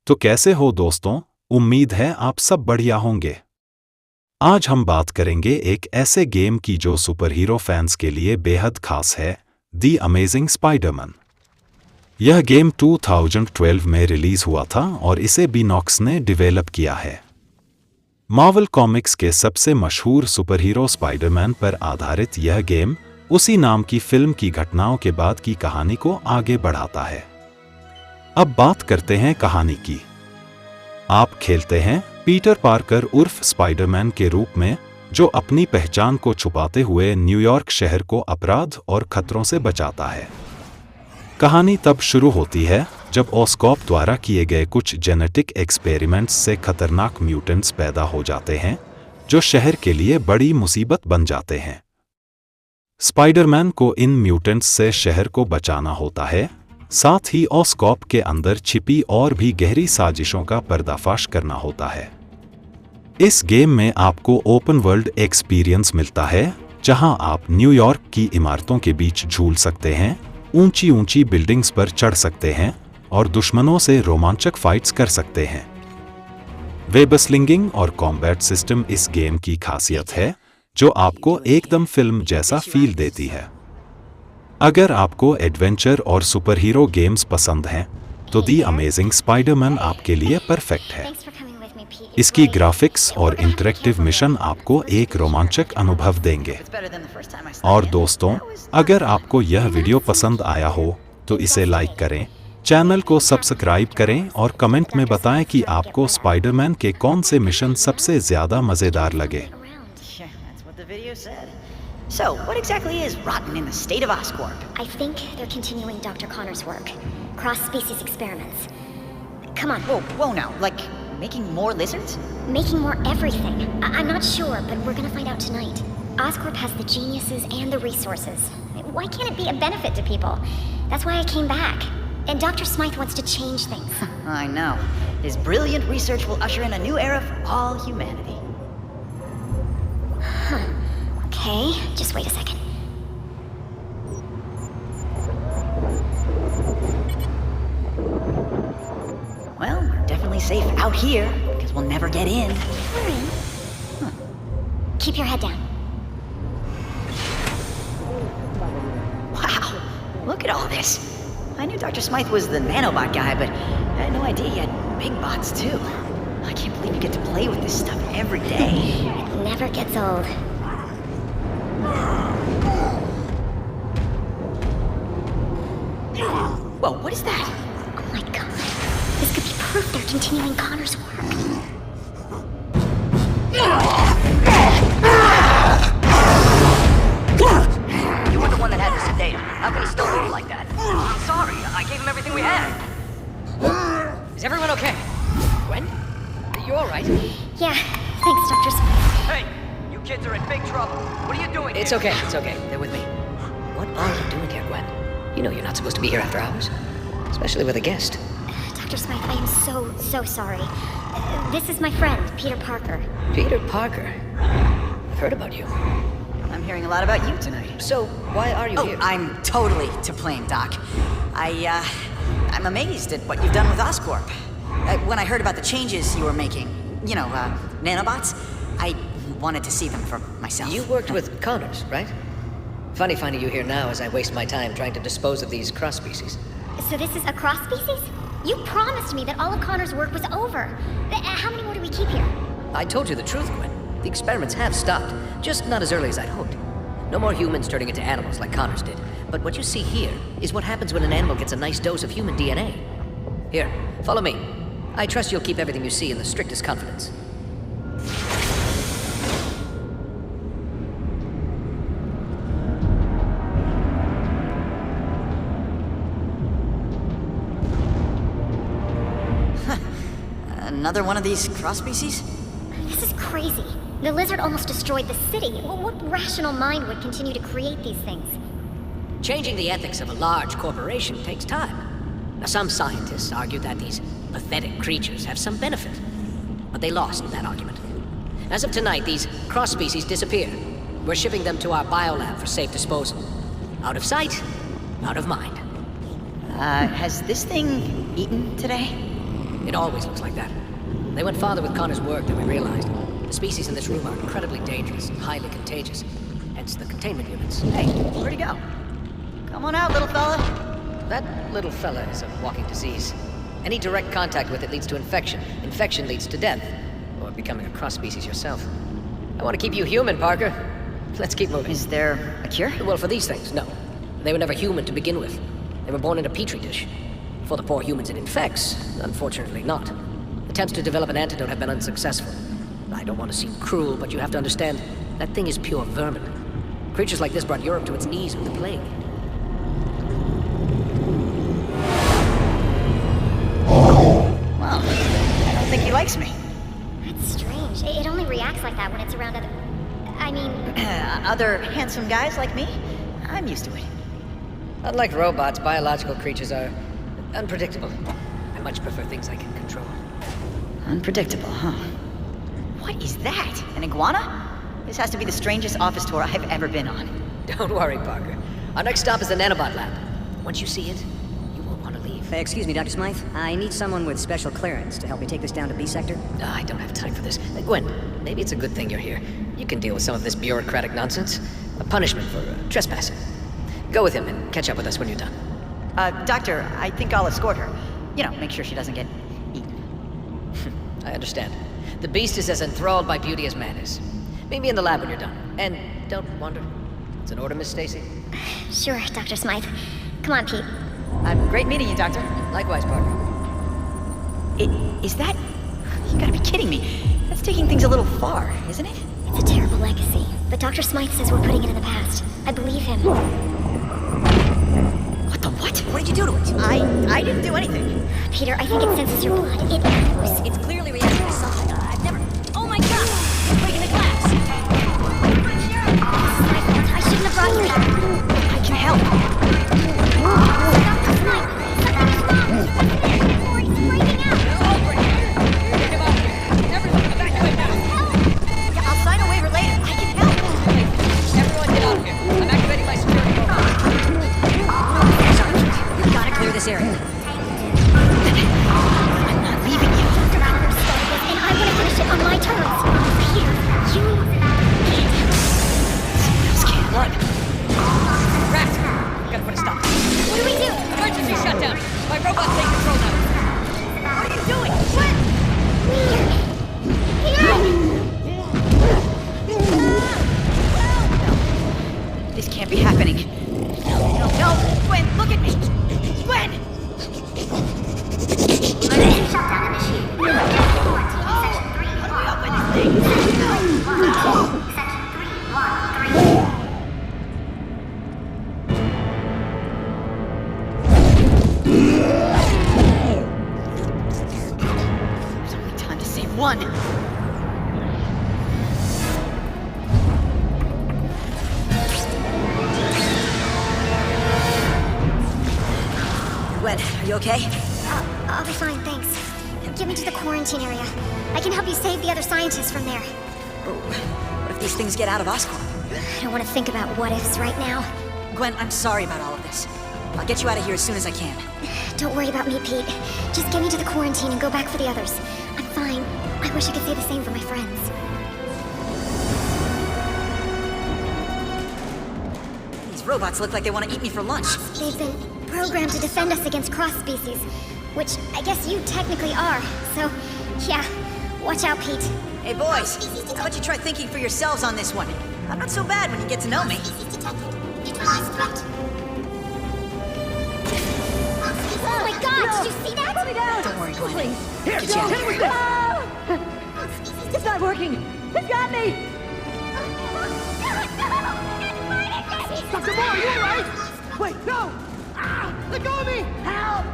तो कैसे हो दोस्तों? उम्मीद है आप सब बढ़िया होंगे। आज हम बात करेंगे एक ऐसे गेम की जो सुपरहीरो फैंस के लिए बेहद खास है, द अमेजिंग स्पाइडरमैन। यह गेम 2012 में रिलीज हुआ था और इसे बीनॉक्स ने डेवलप किया है। मार्वल कॉमिक्स के सबसे मशहूर सुपरहीरो स्पाइडरमैन पर आधारित यह गेम उसी नाम की फिल्म की घटनाओं के बाद की कहानी को आगे बढ़ाता है। अब बात करते हैं कहानी की। आप खेलते हैं पीटर पार्कर उर्फ स्पाइडरमैन के रूप में, जो अपनी पहचान को छुपाते हुए न्यूयॉर्क शहर को अपराध और खतरों से बचाता है। कहानी तब शुरू होती है जब ऑस्कॉप द्वारा किए गए कुछ जेनेटिक एक्सपेरिमेंट्स से खतरनाक म्यूटेंट्स पैदा हो जाते हैं, जो शहर के लिए बड़ी मुसीबत बन जाते हैं। स्पाइडरमैन को इन म्यूटेंट्स से शहर को बचाना होता है, साथ ही ऑस्कॉप के अंदर छिपी और भी गहरी साजिशों का पर्दाफाश करना होता है। इस गेम में आपको ओपन वर्ल्ड एक्सपीरियंस मिलता है, जहां आप न्यूयॉर्क की इमारतों के बीच झूल सकते हैं, ऊंची ऊंची बिल्डिंग्स पर चढ़ सकते हैं और दुश्मनों से रोमांचक फाइट्स कर सकते हैं। वेब-स्लिंगिंग और कॉम्बैट सिस्टम इस गेम की खासियत है, जो आपको एकदम फिल्म जैसा फील देती है। अगर आपको एडवेंचर और सुपरहीरो गेम्स पसंद हैं, तो द अमेजिंग स्पाइडरमैन आपके लिए परफेक्ट है। इसकी ग्राफिक्स और इंटरेक्टिव मिशन आपको एक रोमांचक अनुभव देंगे। और दोस्तों, अगर आपको यह वीडियो पसंद आया हो तो इसे लाइक करें, चैनल को सब्सक्राइब करें और कमेंट में बताएं कि आपको स्पाइडरमैन के कौन से मिशन सबसे ज्यादा मजेदार लगे। So, what exactly is rotten in the state of Oscorp? I think they're continuing Dr. Connor's work. Cross-species experiments. Come on. Whoa now. Like, making more lizards? Making more everything. I'm not sure, but we're gonna find out tonight. Oscorp has the geniuses and the resources. Why can't it be a benefit to people? That's why I came back. And Dr. Smythe wants to change things. I know. His brilliant research will usher in a new era for all humanity. Huh. Okay, just wait a second. Well, we're definitely safe out here, because we'll never get in. Huh. Keep your head down. Wow, look at all this. I knew Dr. Smythe was the nanobot guy, but I had no idea he had big bots too. I can't believe you get to play with this stuff every day. It never gets old. Whoa, what is that? Oh my god. This could be proof they're continuing Connor's work. You were the one that had to sedate him. How can he still move like that? I'm sorry. I gave him everything we had. Is everyone okay? Gwen? Are you alright? Yeah, thanks, Dr. Smith. Hey! You kids are in big trouble. What are you doing It's here? okay. They're with me. What are you doing here, Gwen? You know you're not supposed to be here after hours. Especially with a guest. Dr. Smythe, I am so sorry. This is my friend, Peter Parker. Peter Parker? I've heard about you. I'm hearing a lot about you tonight. So, why are you here? I'm totally to blame, Doc. I'm amazed at what you've done with Oscorp. When I heard about the changes you were making, nanobots, I wanted to see them for myself. You worked with Connors, right? Funny finding you here now as I waste my time trying to dispose of these cross-species. So this is a cross-species? You promised me that all of Connor's work was over. How many more do we keep here? I told you the truth, Gwen. The experiments have stopped, just not as early as I'd hoped. No more humans turning into animals like Connors did. But what you see here is what happens when an animal gets a nice dose of human DNA. Here, follow me. I trust you'll keep everything you see in the strictest confidence. Another one of these cross-species? This is crazy. The lizard almost destroyed the city. What rational mind would continue to create these things? Changing the ethics of a large corporation takes time. Now, some scientists argue that these pathetic creatures have some benefit, but they lost in that argument. As of tonight, these cross-species disappeared. We're shipping them to our biolab for safe disposal. Out of sight, out of mind. Has this thing eaten today? It always looks like that. They went farther with Connor's work than we realized. The species in this room are incredibly dangerous and highly contagious. Hence the containment units. Hey, where'd he go? Come on out, little fella. That little fella is a walking disease. Any direct contact with it leads to infection. Infection leads to death. Or becoming a cross-species yourself. I want to keep you human, Parker. Let's keep moving. Is there a cure? Well, for these things, no. They were never human to begin with. They were born in a petri dish. For the poor humans it infects, unfortunately not. Attempts to develop an antidote have been unsuccessful. I don't want to seem cruel, but you have to understand, that thing is pure vermin. Creatures like this brought Europe to its knees with the plague. Well, I don't think he likes me. That's strange. It only reacts like that when it's around other... I mean... Other handsome guys like me? I'm used to it. Unlike robots, biological creatures are unpredictable. I much prefer things I can control. Unpredictable, huh? What is that? An iguana? This has to be the strangest office tour I've ever been on. Don't worry, Parker. Our next stop is the nanobot lab. Once you see it, you won't want to leave. Excuse me, Dr. Smythe. I need someone with special clearance to help me take this down to B sector. I don't have time for this. Gwen, maybe it's a good thing you're here. You can deal with some of this bureaucratic nonsense. A punishment for trespassing. Go with him and catch up with us when you're done. Doctor, I think I'll escort her. You know, make sure she doesn't get eaten. I understand. The beast is as enthralled by beauty as man is. Meet me in the lab when you're done. And don't wander. It's an order, Miss Stacy. Sure, Dr. Smythe. Come on, Pete. Great meeting you, Doctor. Likewise, Parker. Is that... You gotta be kidding me. That's taking things a little far, isn't it? It's a terrible legacy, but Dr. Smythe says we're putting it in the past. I believe him. What the what? What did you do to it? I didn't do anything. Peter, I think it senses your blood. It knows. It's clearly reacting to something I've never... Oh my god! It's breaking the glass! I shouldn't have brought you here. I can help. Dr. Smythe, something is wrong. Oh, it's breaking out. I'll sign a waiver later. I can help. Everyone get out of here. I'm activating my security program. We've got to clear this area. I'm not leaving you. Dr. Fowler started this, and I want to finish it on my terms. Peter, you can't help. Someone else can. Run! Rat! Gotta put a stop. What do we do? Emergency shutdown! My robot's take control now. What are you doing? What? This can't be happening. No, Gwen, look at me. Gwen! Shutdown initiated. How do we open this thing? There's only time to save one. Gwen, are you okay? I'll be fine, thanks. Get me to the quarantine area. I can help you save the other scientists from there. What if these things get out of Oscorp? I don't want to think about what-ifs right now. Gwen, I'm sorry about all of this. I'll get you out of here as soon as I can. Don't worry about me, Pete. Just get me to the quarantine and go back for the others. I'm fine. I wish I could say the same for my friends. These robots look like they want to eat me for lunch. They've been programmed to defend us against cross-species, which I guess you technically are. So, yeah, watch out, Pete. Hey boys, how about you try thinking for yourselves on this one? I'm not so bad when you get to know me. Oh my god, did you see that? Don't worry, Gwen. Here, Get you out of here. It's not working. It's got me. Dr. Moore, are you alright? Wait, no! Let go of me! Help!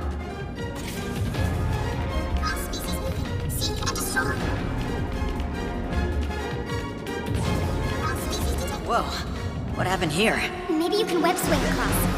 Whoa, what happened here? Maybe you can web swing across.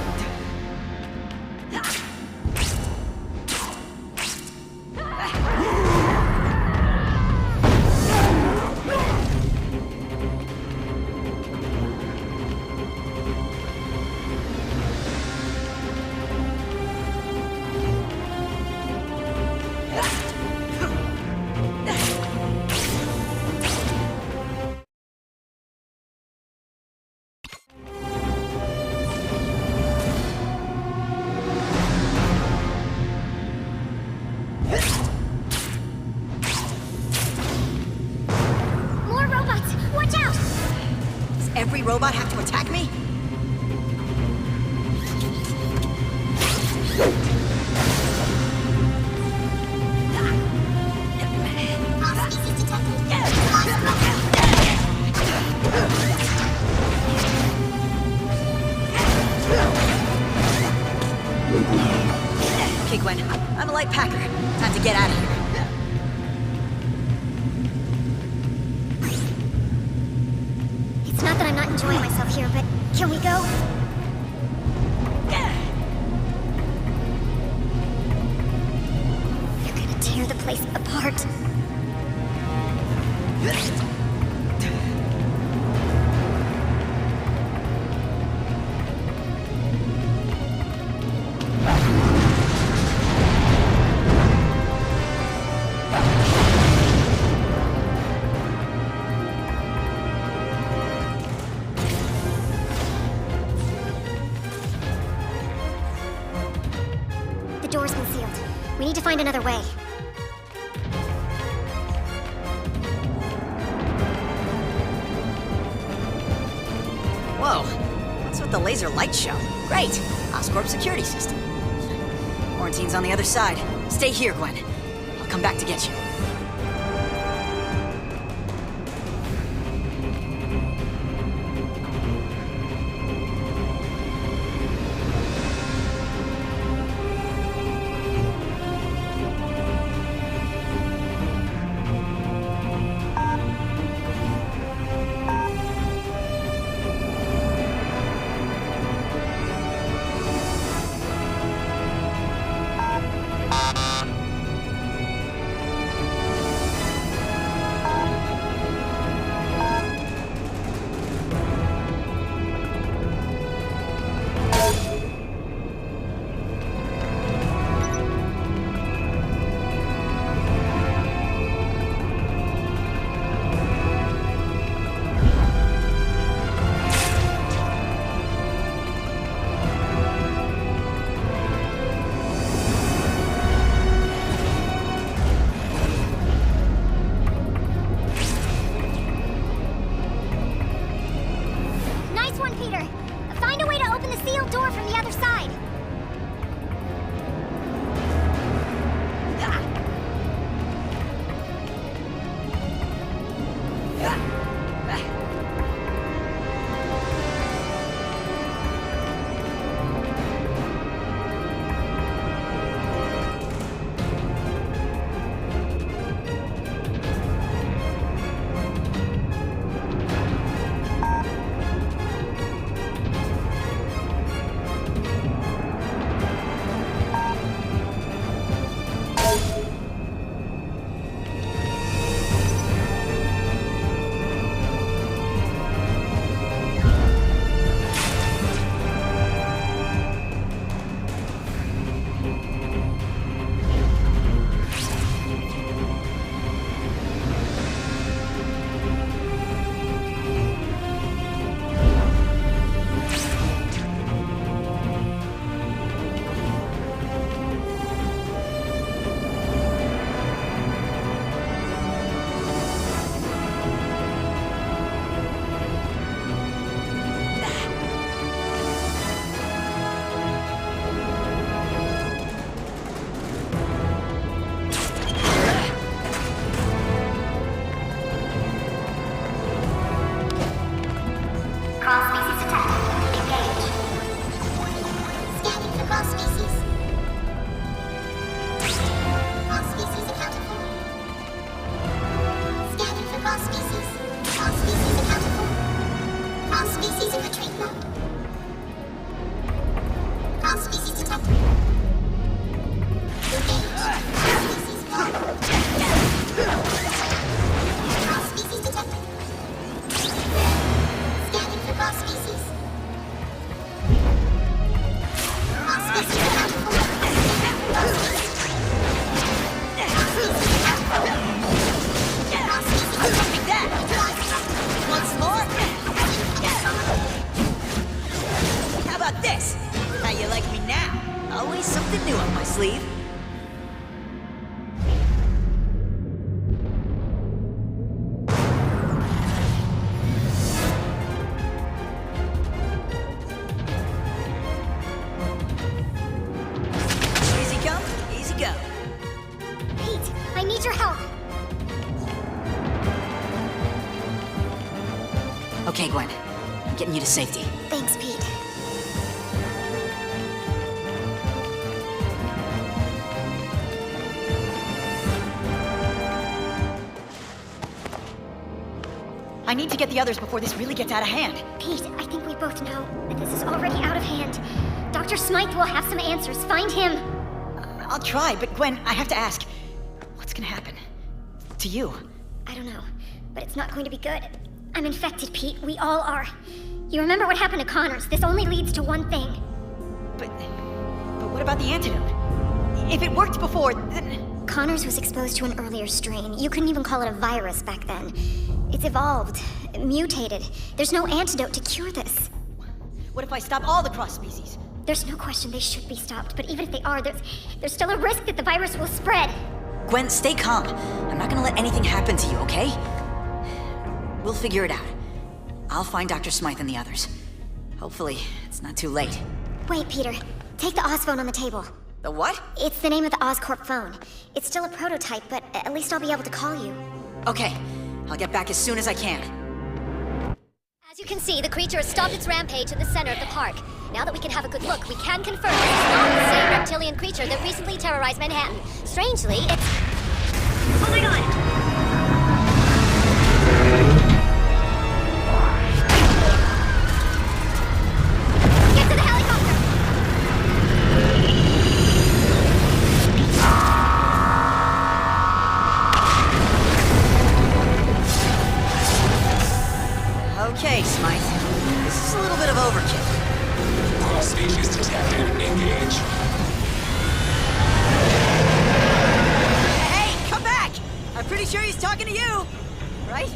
giant robot have to attack me? Okay, Gwen. I'm a light packer. Time to get out of here. It's not that I'm not enjoying myself here, but can we go? They're gonna tear the place apart. The door's been sealed. We need to find another way. Whoa. What's with the laser light show? Great. Oscorp security system. Quarantine's on the other side. Stay here, Gwen. I'll come back to get you. need your help. Okay, Gwen. I'm getting you to safety. Thanks, Pete. I need to get the others before this really gets out of hand. Pete, I think we both know that this is already out of hand. Dr. Smythe will have some answers. Find him. I'll try, but Gwen, I have to ask. What's gonna happen? To you? I don't know, but it's not going to be good. I'm infected, Pete. We all are. You remember what happened to Connors? This only leads to one thing. But what about the antidote? If it worked before, then... Connors was exposed to an earlier strain. You couldn't even call it a virus back then. It's evolved, mutated. There's no antidote to cure this. What if I stop all the cross-species? There's no question they should be stopped, but even if they are, there's still a risk that the virus will spread. Gwen, stay calm. I'm not gonna let anything happen to you, okay? We'll figure it out. I'll find Dr. Smythe and the others. Hopefully, it's not too late. Wait, Peter. Take the Oz phone on the table. The what? It's the name of the Oscorp phone. It's still a prototype, but at least I'll be able to call you. Okay. I'll get back as soon as I can. As you can see, the creature has stopped its rampage in the center of the park. Now that we can have a good look, we can confirm this is not the same reptilian creature that recently terrorized Manhattan. Strangely, it's... Oh my god! Get to the helicopter! Okay, Smythe. This is a little bit of overkill. Cross-species detected. Engage. Hey, come back! I'm pretty sure he's talking to you, right?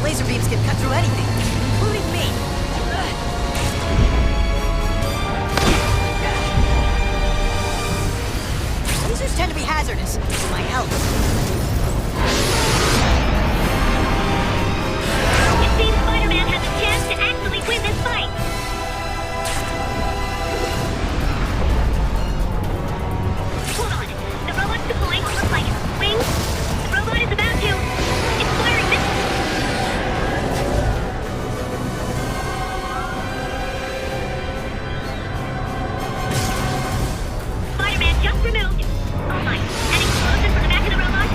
Laser beams can cut through anything, including me. Lasers tend to be hazardous to my health. It seems Spider-Man has a chance to actually win this fight. Hold on. The robot's deploying what looks like wings. The robot is about to... It's firing missiles. Spider-Man just removed. Oh my. An explosion from the back of the robot.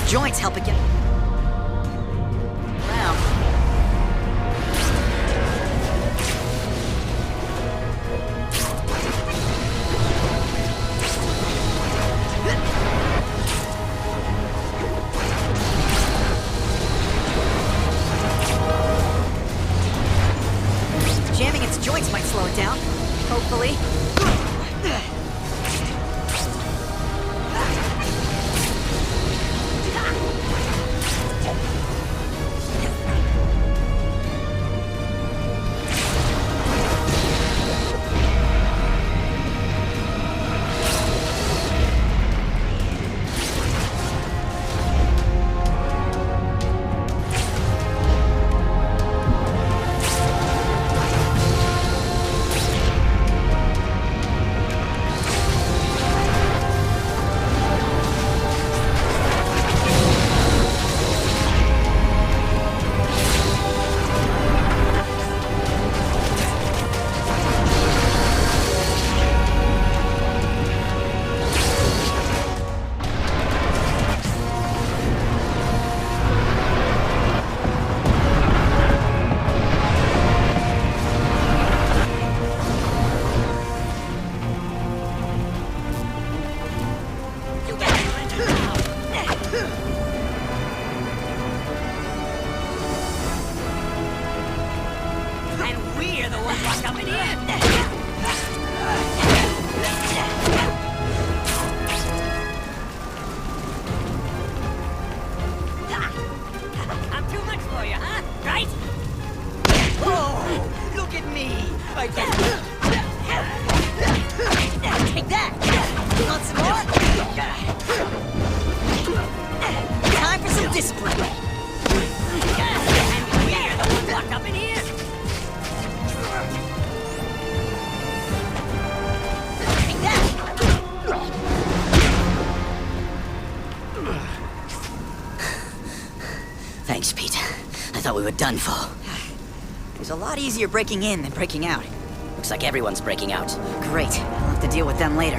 joints help it get around. Jamming its joints might slow it down, hopefully. Thanks, Pete. I thought we were done for. It was a lot easier breaking in than breaking out. Looks like everyone's breaking out. Great. I'll have to deal with them later.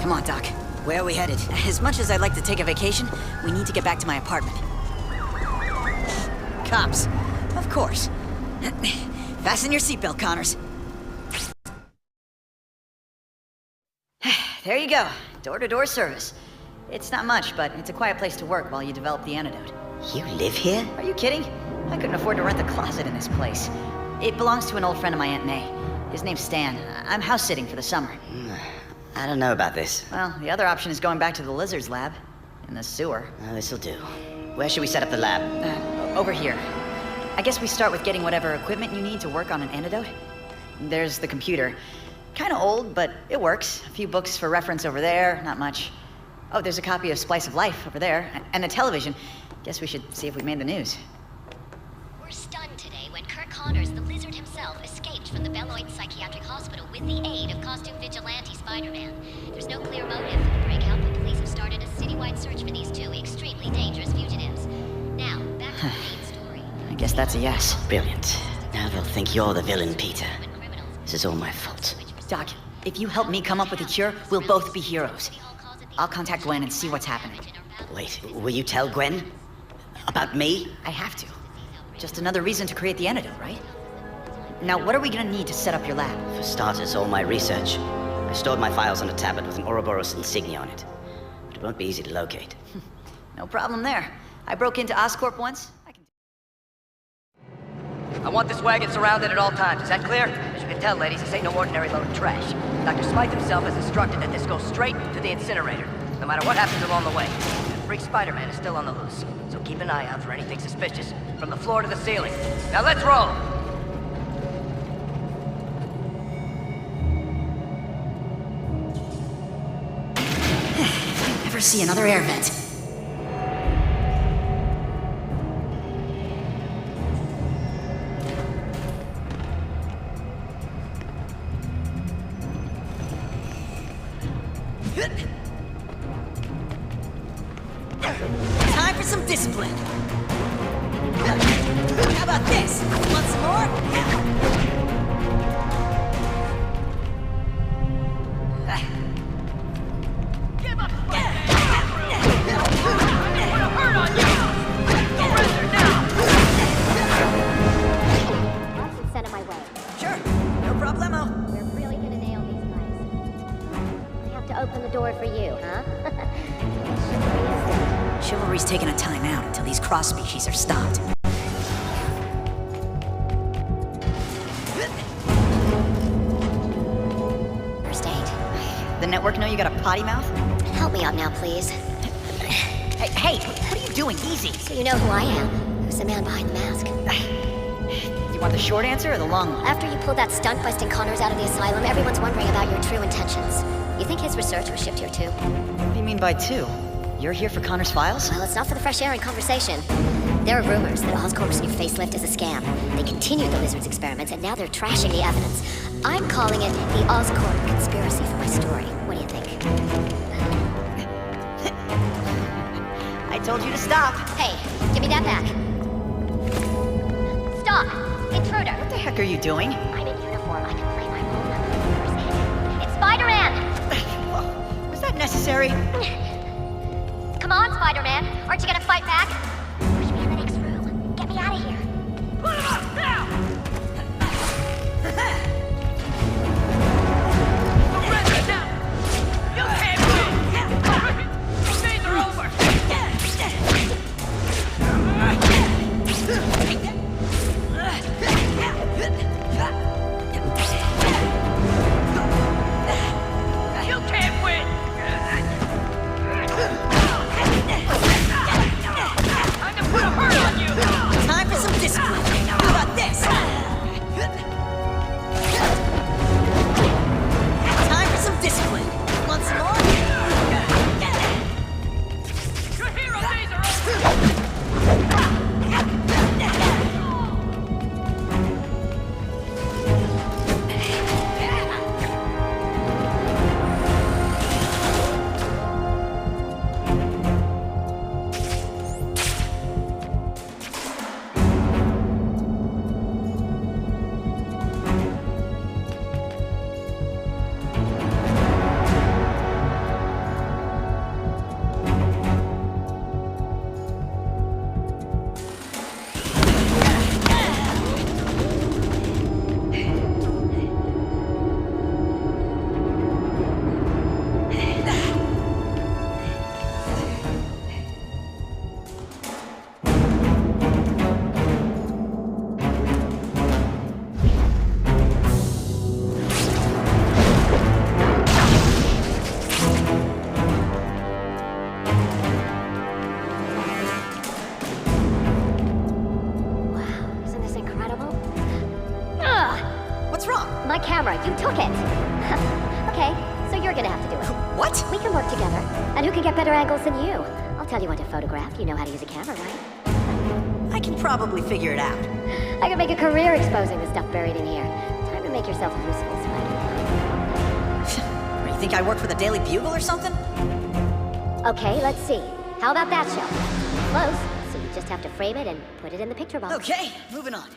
Come on, Doc. Where are we headed? As much as I'd like to take a vacation, we need to get back to my apartment. Cops. Of course. Fasten your seatbelt, Connors. There you go. Door-to-door service. It's not much, but it's a quiet place to work while you develop the antidote. You live here? Are you kidding? I couldn't afford to rent a closet in this place. It belongs to an old friend of my Aunt May. His name's Stan. I'm house-sitting for the summer. I don't know about this. Well, the other option is going back to the lizard's lab. In the sewer. This'll do. Where should we set up the lab? Over here. I guess we start with getting whatever equipment you need to work on an antidote. There's the computer. Kinda old, but it works. A few books for reference over there, not much. Oh, there's a copy of Splice of Life over there. And a television. Guess we should see if we made the news. We're stunned today when Kirk Connors, the lizard himself, escaped from the Beloit Psychiatric Hospital with the aid of costume vigilante Spider-Man. There's no clear motive for the breakout, but police have started a citywide search for these two extremely dangerous fugitives. Now, back to the main story. I guess that's a yes. Brilliant. Now they'll think you're the villain, Peter. This is all my fault. Doc, if you help me come up with a cure, we'll both be heroes. I'll contact Gwen and see what's happening. Wait, will you tell Gwen? About me? I have to. Just another reason to create the antidote, right? Now, what are we gonna need to set up your lab? For starters, all my research. I stored my files on a tablet with an Ouroboros insignia on it. But it won't be easy to locate. No problem there. I broke into Oscorp once. I want this wagon surrounded at all times. Is that clear? As you can tell, ladies, this ain't no ordinary load of trash. Dr. Smythe himself has instructed that this goes straight to the incinerator, no matter what happens along the way. And Freak Spider-Man is still on the loose, so keep an eye out for anything suspicious, from the floor to the ceiling. Now let's roll! If I ever see another air vent. Time for some discipline. How about this? Want some more? Give up! Put a hurt on open the door for you, huh? Chivalry's taking a time out until these cross-species are stopped. First aid. The network know you got a potty mouth? Help me out now, please. Hey, what are you doing? Easy. So you know who I am. Who's the man behind the mask? You want the short answer or the long one? After you pulled that stunt busting Connors out of the asylum, everyone's wondering about your true intentions. You think his research was shipped here too? What do you mean by two? You're here for Connor's files? Well, it's not for the fresh air and conversation. There are rumors that Oscorp's new facelift is a scam. They continued the lizard's experiments, and now they're trashing the evidence. I'm calling it the Oscorp conspiracy for my story. What do you think? I told you to stop. Hey, give me that back. Stop! Intruder! What the heck are you doing? I'm in uniform. I can play my role. It's Spider-Man! Was that necessary? Come on, Spider-Man. Aren't you gonna fight back? Push me in the next room. Get me out of here. Put him up now! Surrender now! You can't win! These days are over! You can't win! I'm gonna put a hurt on you! Time for some discipline. How about this? Time for some discipline. Want some more? Your hero days are over! My camera, you took it! Okay, so you're gonna have to do it. What? We can work together. And who can get better angles than you? I'll tell you when to photograph. You know how to use a camera, right? I can probably figure it out. I could make a career exposing the stuff buried in here. Time to make yourself useful, Spider-Man. You think I work for the Daily Bugle or something? Okay, let's see. How about that show? Close, so you just have to frame it and put it in the picture box. Okay, moving on.